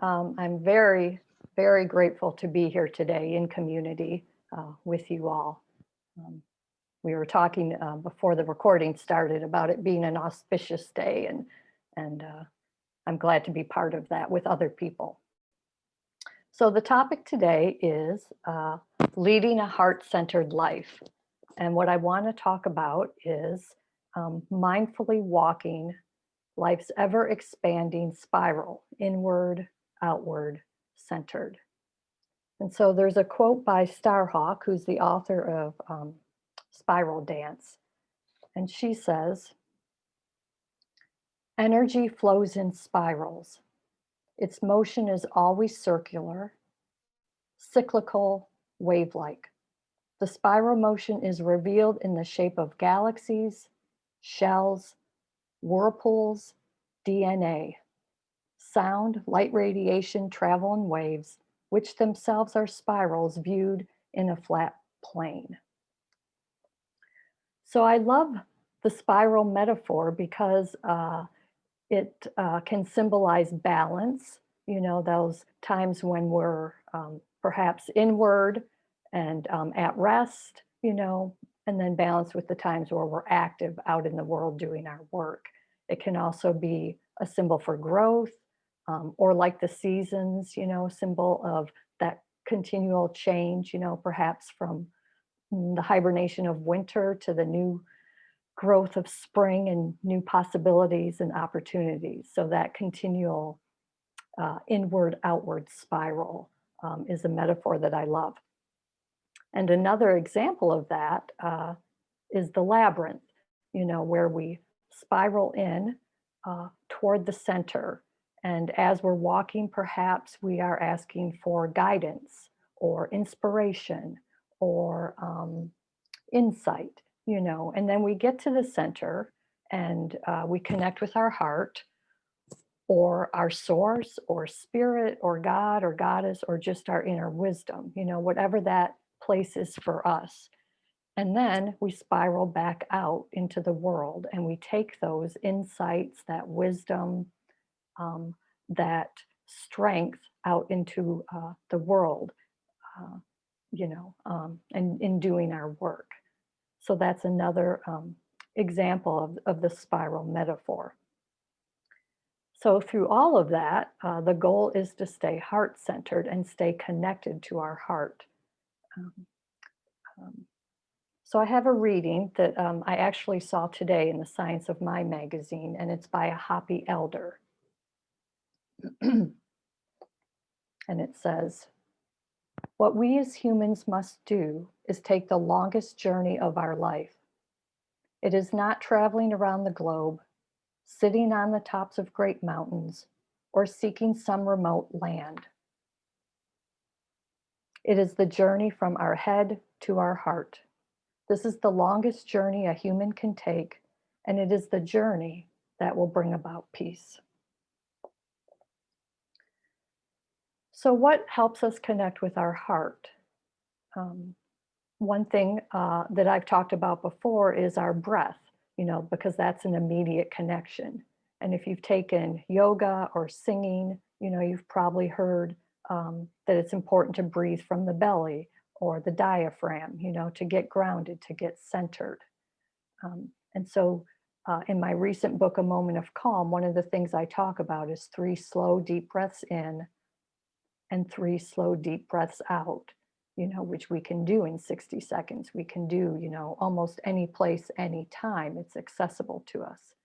I'm very, very grateful to be here today in community with you all. Um, we were talking before the recording started about it being an auspicious day, and I'm glad to be part of that with other people. So the topic today is leading a heart-centered life. And what I want to talk about is mindfully walking life's ever expanding spiral, inward, outward, centered. And so there's a quote by Starhawk, who's the author of Spiral Dance. And she says, energy flows in spirals. Its motion is always circular, cyclical, wave like. The spiral motion is revealed in the shape of galaxies, shells, whirlpools, DNA. Sound, light radiation travel in waves, which themselves are spirals viewed in a flat plane. So I love the spiral metaphor because it can symbolize balance, those times when we're perhaps inward and at rest, and then balance with the times where we're active out in the world doing our work. It can also be a symbol for growth, or like the seasons, symbol of that continual change, perhaps from the hibernation of winter to the new growth of spring and new possibilities and opportunities. So that continual inward outward spiral is a metaphor that I love. And another example of that is the labyrinth, where we spiral in toward the center. And as we're walking, perhaps we are asking for guidance or inspiration or insight, and then we get to the center and we connect with our heart or our source or spirit or God or goddess or just our inner wisdom, whatever that place is for us. And then we spiral back out into the world and we take those insights, that wisdom, that strength out into the world, and in doing our work. So that's another example of the spiral metaphor. So through all of that, the goal is to stay heart-centered and stay connected to our heart. Um, um, so I have a reading that I actually saw today in the Science of Mind magazine, and it's by a Hopi elder. And it says, what we as humans must do is take the longest journey of our life. It is not traveling around the globe, sitting on the tops of great mountains, or seeking some remote land. It is the journey from our head to our heart. This is the longest journey a human can take, and it is the journey that will bring about peace. So what helps us connect with our heart? One thing that I've talked about before is our breath, because that's an immediate connection. And if you've taken yoga or singing, you've probably heard that it's important to breathe from the belly or the diaphragm, to get grounded, to get centered. And so in my recent book, A Moment of Calm, one of the things I talk about is 3 slow, deep breaths in and 3 slow, deep breaths out, which we can do in 60 seconds. We can do, almost any place, any time. It's accessible to us.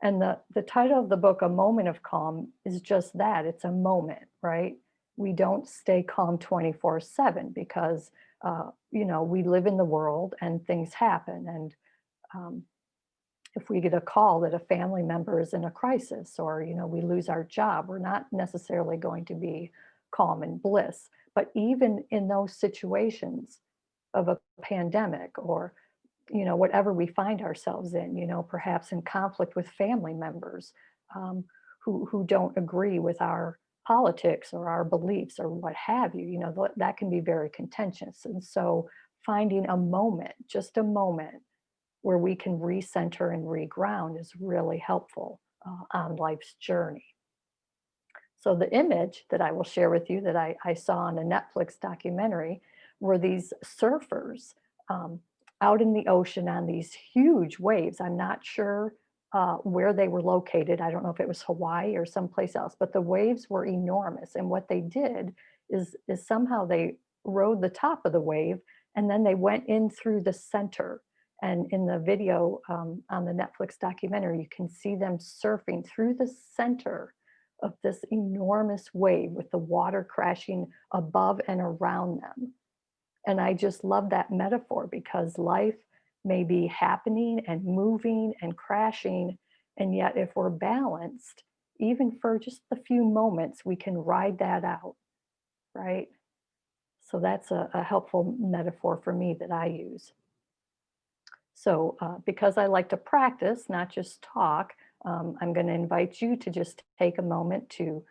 And the title of the book, A Moment of Calm, is just that. It's a moment, right? We don't stay calm 24/7 because, we live in the world and things happen. And if we get a call that a family member is in a crisis or, we lose our job, we're not necessarily going to be calm and bliss. But even in those situations of a pandemic or, whatever we find ourselves in, perhaps in conflict with family members who don't agree with our politics or our beliefs or what have you, that can be very contentious. And so finding a moment, just a moment, where we can recenter and reground is really helpful on life's journey. So the image that I will share with you that I saw on a Netflix documentary were these surfers um, out in the ocean on these huge waves. I'm not sure where they were located. I don't know if it was Hawaii or someplace else, but the waves were enormous. And what they did is somehow they rode the top of the wave and then they went in through the center. And in the video on the Netflix documentary, you can see them surfing through the center of this enormous wave with the water crashing above and around them. And I just love that metaphor because life may be happening and moving and crashing. And yet, if we're balanced, even for just a few moments, we can ride that out, right? So that's a helpful metaphor for me that I use. So, because I like to practice, not just talk, I'm going to invite you to just take a moment to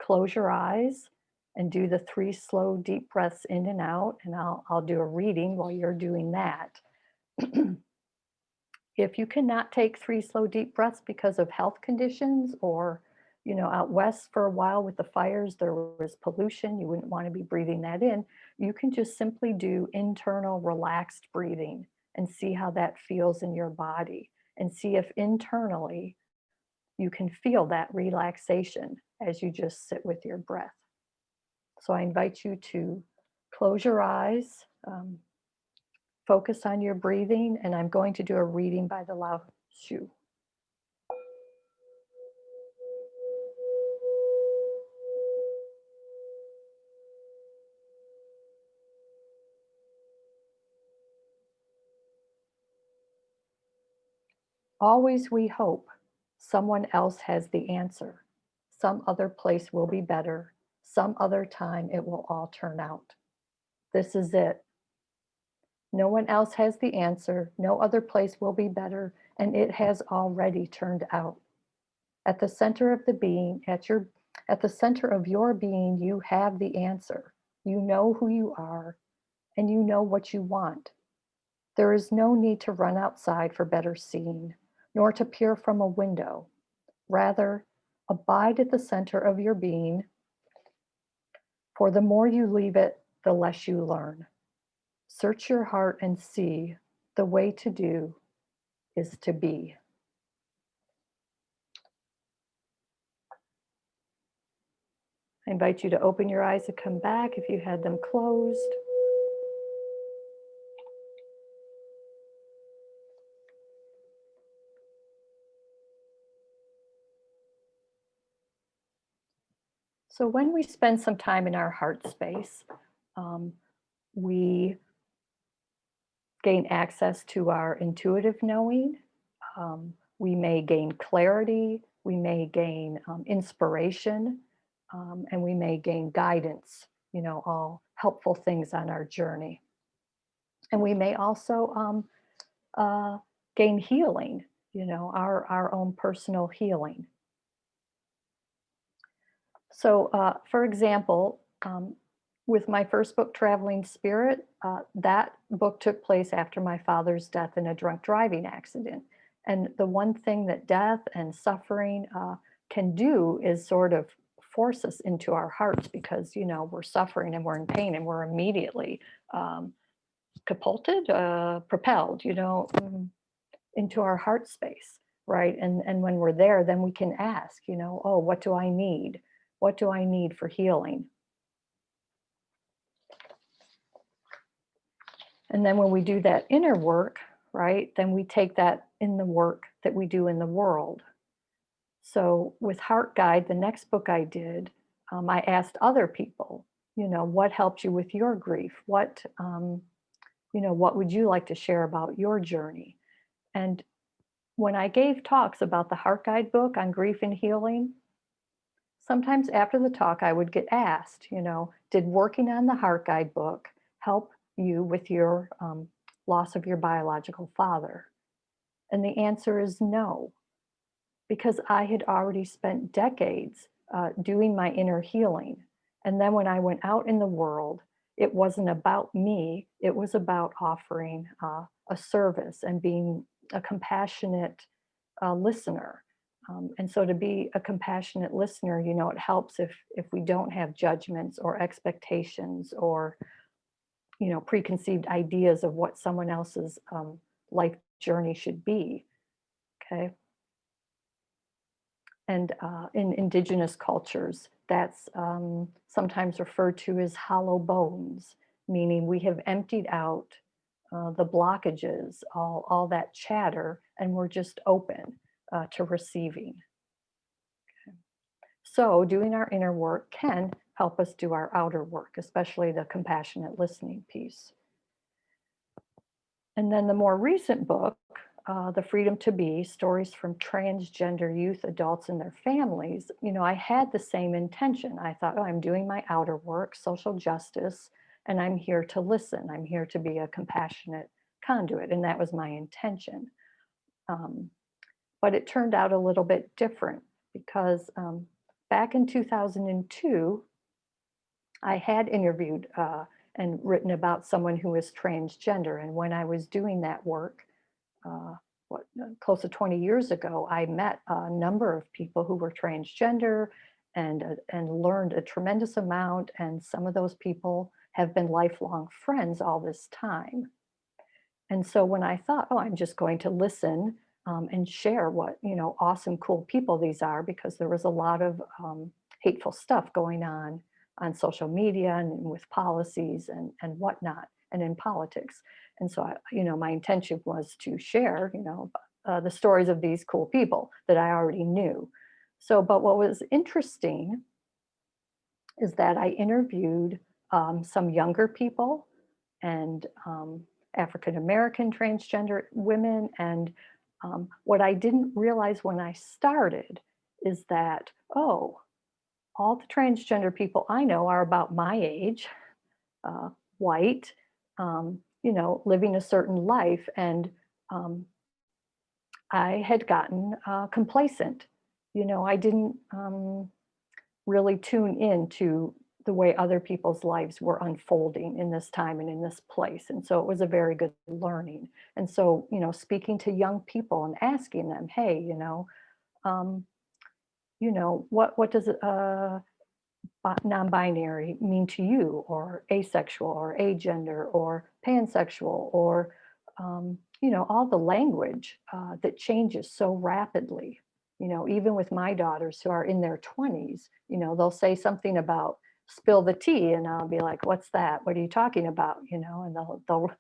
close your eyes and do the 3 slow, deep breaths in and out. And I'll do a reading while you're doing that. If you cannot take 3 slow, deep breaths because of health conditions or, out west for a while with the fires, there was pollution, you wouldn't want to be breathing that in. You can just simply do internal relaxed breathing and see how that feels in your body and see if internally you can feel that relaxation as you just sit with your breath. So I invite you to close your eyes, focus on your breathing, and I'm going to do a reading by the Lao Shu. Always we hope someone else has the answer. Some other place will be better. Some other time it will all turn out. This is it. No one else has the answer. No other place will be better. And it has already turned out. At the center of the being, at the center of your being, you have the answer. You know who you are and you know what you want. There is no need to run outside for better seeing, nor to peer from a window. Rather, abide at the center of your being, for the more you leave it, the less you learn. Search your heart and see the way to do is to be. I invite you to open your eyes and come back if you had them closed. So, when we spend some time in our heart space, um, we gain access to our intuitive knowing. We may gain clarity, we may gain inspiration, and we may gain guidance, all helpful things on our journey. And we may also uh, gain healing, our own personal healing. So, for example, with my first book, Traveling Spirit, that book took place after my father's death in a drunk driving accident. And the one thing that death and suffering can do is sort of force us into our hearts because, we're suffering and we're in pain and we're immediately um, catapulted, propelled, into our heart space, right? And when we're there, then we can ask, oh, what do I need? What do I need for healing? And then when we do that inner work, right, then we take that in the work that we do in the world. So with Heart Guide, the next book I did, I asked other people, what helped you with your grief? What would you like to share about your journey? And when I gave talks about the Heart Guide book on grief and healing, sometimes after the talk, I would get asked, did working on the Heart Guide book help you with your loss of your biological father? And the answer is no, because I had already spent decades doing my inner healing. And then when I went out in the world, it wasn't about me, it was about offering a service and being a compassionate listener. And so to be a compassionate listener, it helps if we don't have judgments or expectations or preconceived ideas of what someone else's life journey should be. Okay. And in indigenous cultures, that's sometimes referred to as hollow bones, meaning we have emptied out the blockages, all that chatter, and we're just open to receiving. So, doing our inner work can help us do our outer work, especially the compassionate listening piece. And then the more recent book, The Freedom to Be Stories from Transgender Youth, Adults, and Their Families, I had the same intention. I thought, oh, I'm doing my outer work, social justice, and I'm here to listen. I'm here to be a compassionate conduit. And that was my intention. Um, but it turned out a little bit different because back in 2002, I had interviewed and written about someone who was transgender. And when I was doing that work, close to 20 years ago, I met a number of people who were transgender and learned a tremendous amount. And some of those people have been lifelong friends all this time. And so when I thought, oh, I'm just going to listen and share what, awesome, cool people these are, because there was a lot of hateful stuff going on social media and with policies and whatnot and in politics. And so, my intention was to share, the stories of these cool people that I already knew. So, but what was interesting is that I interviewed some younger people and African American transgender women. And what I didn't realize when I started is that, oh, all the transgender people I know are about my age, uh, white, living a certain life. And um, I had gotten complacent. I didn't really tune in to the way other people's lives were unfolding in this time and in this place. And so it was a very good learning. And so, speaking to young people and asking them, hey, um, what does non-binary mean to you, or asexual or agender or pansexual, or all the language that changes so rapidly. Even with my daughters who are in their 20s, they'll say something about spill the tea, and I'll be like, what's that, what are you talking about, and they'll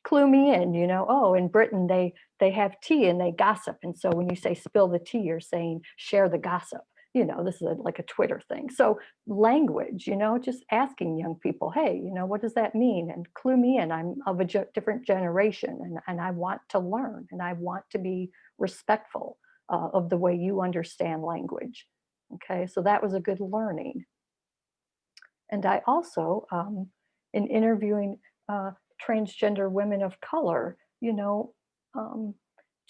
clue me in, oh, in Britain they have tea and they gossip. And so when you say spill the tea, you're saying share the gossip. This is like a Twitter thing. So language, just asking young people, hey, what does that mean? And clue me in. I'm of a different generation, and I want to learn, and I want to be respectful of the way you understand language. Okay, so that was a good learning. And I also, in interviewing transgender women of color, um,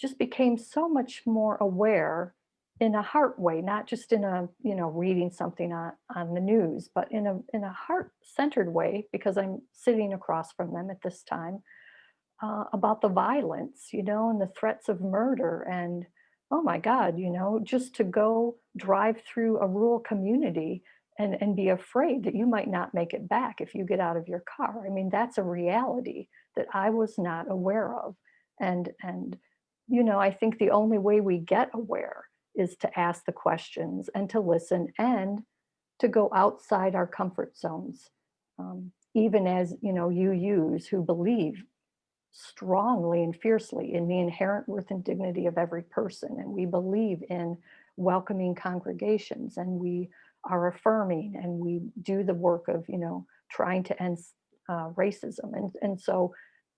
just became so much more aware in a heart way, not just in a, reading something on the news, but in a heart-centered way, because I'm sitting across from them at this time, about the violence, and the threats of murder. And oh my God, just to go drive through a rural community and be afraid that you might not make it back if you get out of your car. I mean, that's a reality that I was not aware of. And I think the only way we get aware is to ask the questions and to listen and to go outside our comfort zones. Even as you use who believe strongly and fiercely in the inherent worth and dignity of every person. And we believe in welcoming congregations, and we are affirming, and we do the work of, trying to end racism.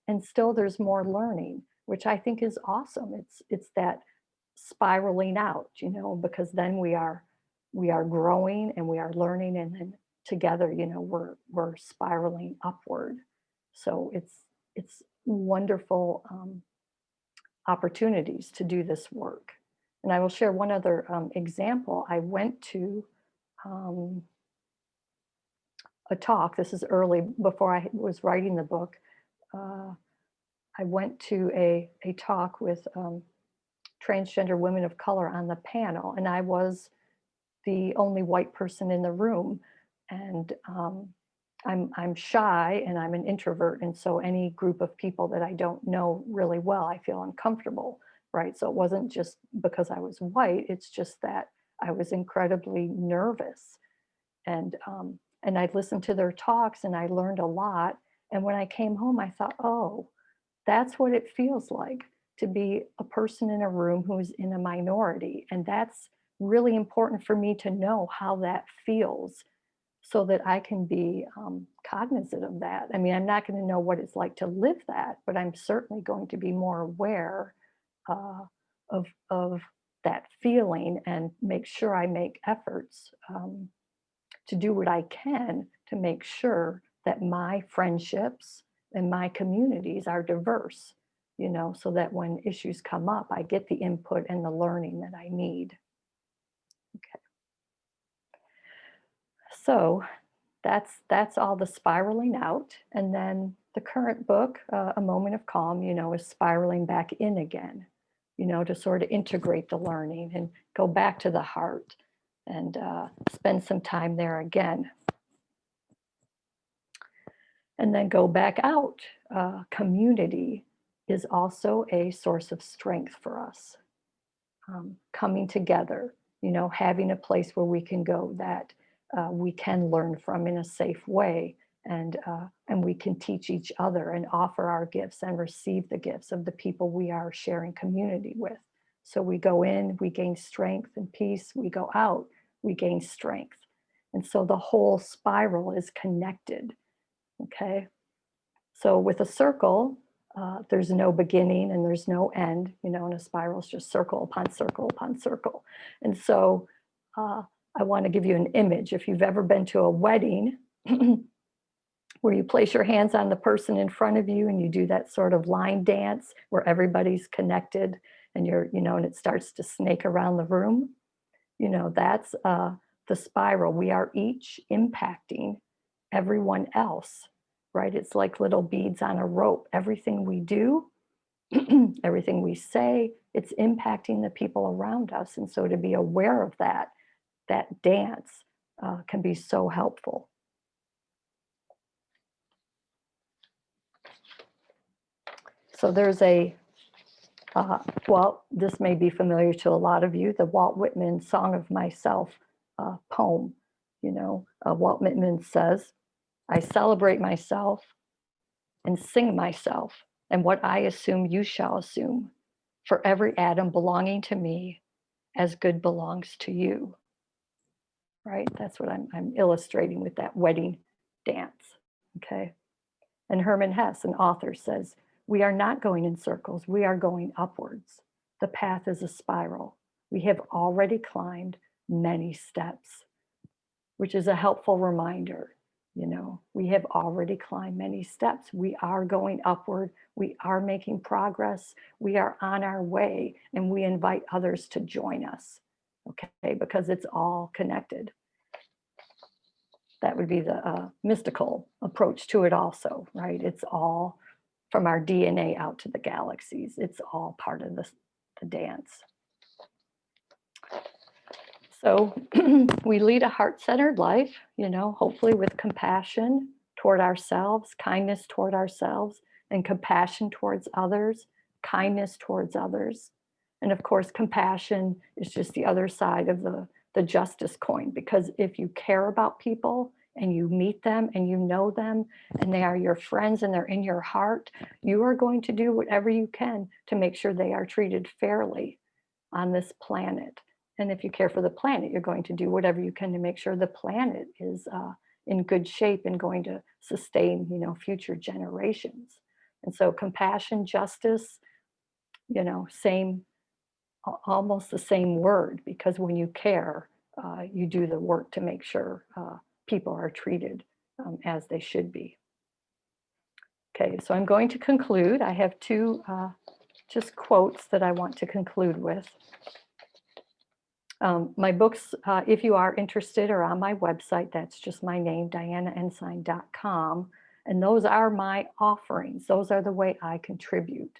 And still there's more learning, which I think is awesome. It's that spiraling out, because then we are growing and we are learning, and then together, we're spiraling upward. So it's wonderful opportunities to do this work. And I will share one other example. I went to um, a talk. This is early before I was writing the book. Uh, I went to a talk with transgender women of color on the panel, and I was the only white person in the room. And I'm shy and I'm an introvert, and so any group of people that I don't know really well, I feel uncomfortable, right? So it wasn't just because I was white; it's just that I was incredibly nervous, and I'd listened to their talks and I learned a lot. And when I came home, I thought, oh, that's what it feels like to be a person in a room who's in a minority. And that's really important for me to know how that feels so that I can be cognizant of that. I mean, I'm not going to know what it's like to live that, but I'm certainly going to be more aware uh, of that feeling and make sure I make efforts to do what I can to make sure that my friendships and my communities are diverse, so that when issues come up, I get the input and the learning that I need. Okay. So that's all the spiraling out. And then the current book, A Moment of Calm, is spiraling back in again, to sort of integrate the learning and go back to the heart and spend some time there again. And then go back out. Community is also a source of strength for us. Coming together, having a place where we can go that we can learn from in a safe way, and we can teach each other and offer our gifts and receive the gifts of the people we are sharing community with. So we go in, we gain strength and peace. We go out, we gain strength. And so the whole spiral is connected. Okay. So with a circle, there's no beginning and there's no end, and a spiral is just circle upon circle upon circle. And so uh, I want to give you an image. If you've ever been to a wedding where you place your hands on the person in front of you and you do that sort of line dance where everybody's connected and and it starts to snake around the room, that's the spiral. We are each impacting everyone else, right? It's like little beads on a rope. Everything we do, everything we say, it's impacting the people around us. And so to be aware of that dance can be so helpful. So there's well, this may be familiar to a lot of you, the Walt Whitman Song of Myself poem. Walt Whitman says, I celebrate myself and sing myself, and what I assume you shall assume, for every atom belonging to me as good belongs to you. Right? That's what I'm illustrating with that wedding dance. Okay. And Herman Hesse, an author, says, we are not going in circles, we are going upwards. The path is a spiral. We have already climbed many steps, which is a helpful reminder. We have already climbed many steps. We are going upward. We are making progress. We are on our way, and we invite others to join us, okay, because it's all connected. That would be the mystical approach to it also, right? It's all from our DNA out to the galaxies. It's all part of the dance. So we lead a heart-centered life, hopefully with compassion toward ourselves, kindness toward ourselves, and compassion towards others, kindness towards others. And of course, compassion is just the other side of the justice coin, because if you care about people and you meet them and you know them and they are your friends and they're in your heart, you are going to do whatever you can to make sure they are treated fairly on this planet. And if you care for the planet, you're going to do whatever you can to make sure the planet is in good shape and going to sustain, future generations. And so compassion, justice, same, almost the same word, because when you care, you do the work to make sure people are treated as they should be. Okay, so I'm going to conclude. I have two just quotes that I want to conclude with. My books, if you are interested, are on my website. That's just my name, dianaensign.com. And those are my offerings. Those are the way I contribute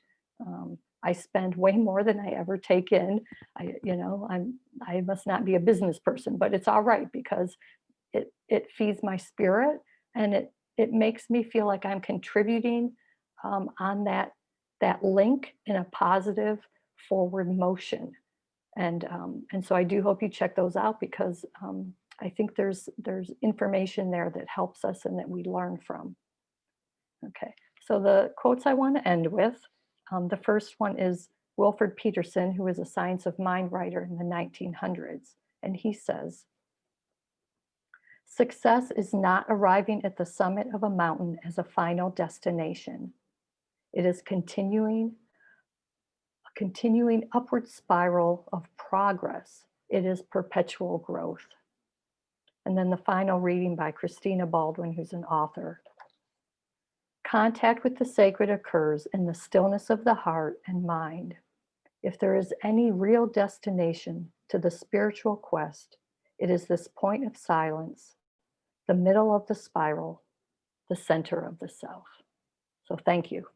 I spend way more than I ever take in. I must not be a business person, but it's all right because it feeds my spirit, and it makes me feel like I'm contributing on that link in a positive forward motion. And so I do hope you check those out because I think there's information there that helps us and that we learn from. Okay, so the quotes I want to end with, the first one is Wilford Peterson, who was a science of mind writer in the 1900s, and he says, "Success is not arriving at the summit of a mountain as a final destination. It is a continuing upward spiral of progress. It is perpetual growth." And then the final reading by Christina Baldwin, who's an author. "Contact with the sacred occurs in the stillness of the heart and mind. If there is any real destination to the spiritual quest, it is this point of silence, the middle of the spiral, the center of the self." So thank you.